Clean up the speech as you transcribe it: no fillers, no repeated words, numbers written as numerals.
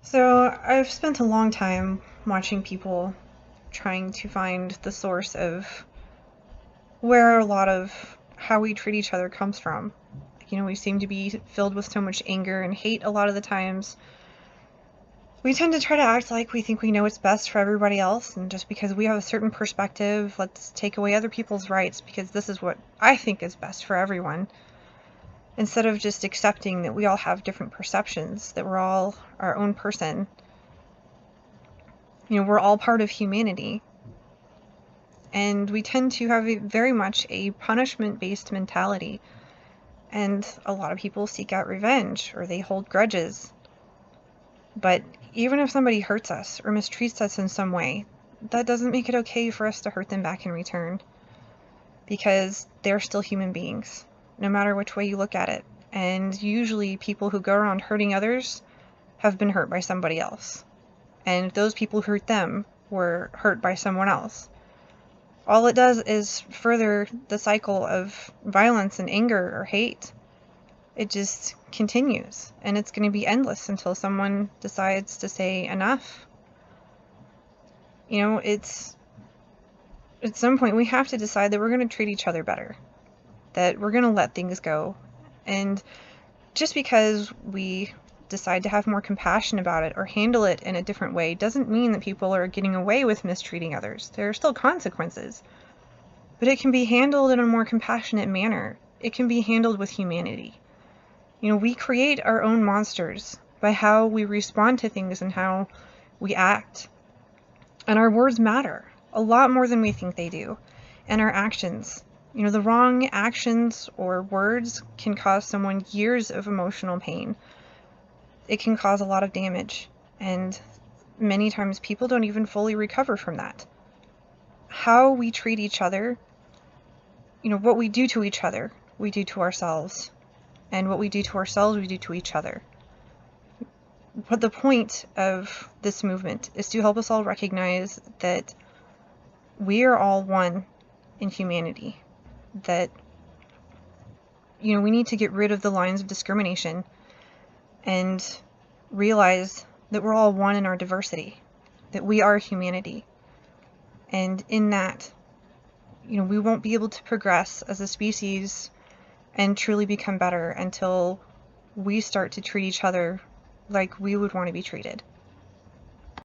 So I've spent a long time watching people trying to find the source of where a lot of how we treat each other comes from. We seem to be filled with so much anger and hate a lot of the times. We tend to try to act like we think we know what's best for everybody else, and just because we have a certain perspective, let's take away other people's rights because this is what I think is best for everyone. Instead of just accepting that we all have different perceptions, that we're all our own person. We're all part of humanity. And we tend to have very much a punishment-based mentality. And a lot of people seek out revenge, or they hold grudges. But even if somebody hurts us or mistreats us in some way, that doesn't make it okay for us to hurt them back in return. Because they're still human beings, no matter which way you look at it. And usually people who go around hurting others have been hurt by somebody else. And those people who hurt them were hurt by someone else. All it does is further the cycle of violence and anger or hate. It just continues, and it's going to be endless until someone decides to say enough. It's at some point we have to decide that we're going to treat each other better, that we're going to let things go. And just because we decide to have more compassion about it or handle it in a different way doesn't mean that people are getting away with mistreating others. There are still consequences, but it can be handled in a more compassionate manner. It can be handled with humanity. We create our own monsters by how we respond to things and how we act. And our words matter a lot more than we think they do. And our actions. The wrong actions or words can cause someone years of emotional pain. It can cause a lot of damage, and many times people don't even fully recover from that. How we treat each other, what we do to each other, we do to ourselves. And what we do to ourselves, we do to each other. But the point of this movement is to help us all recognize that we are all one in humanity. That, we need to get rid of the lines of discrimination and realize that we're all one in our diversity, that we are humanity. And in that, we won't be able to progress as a species and truly become better until we start to treat each other like we would want to be treated.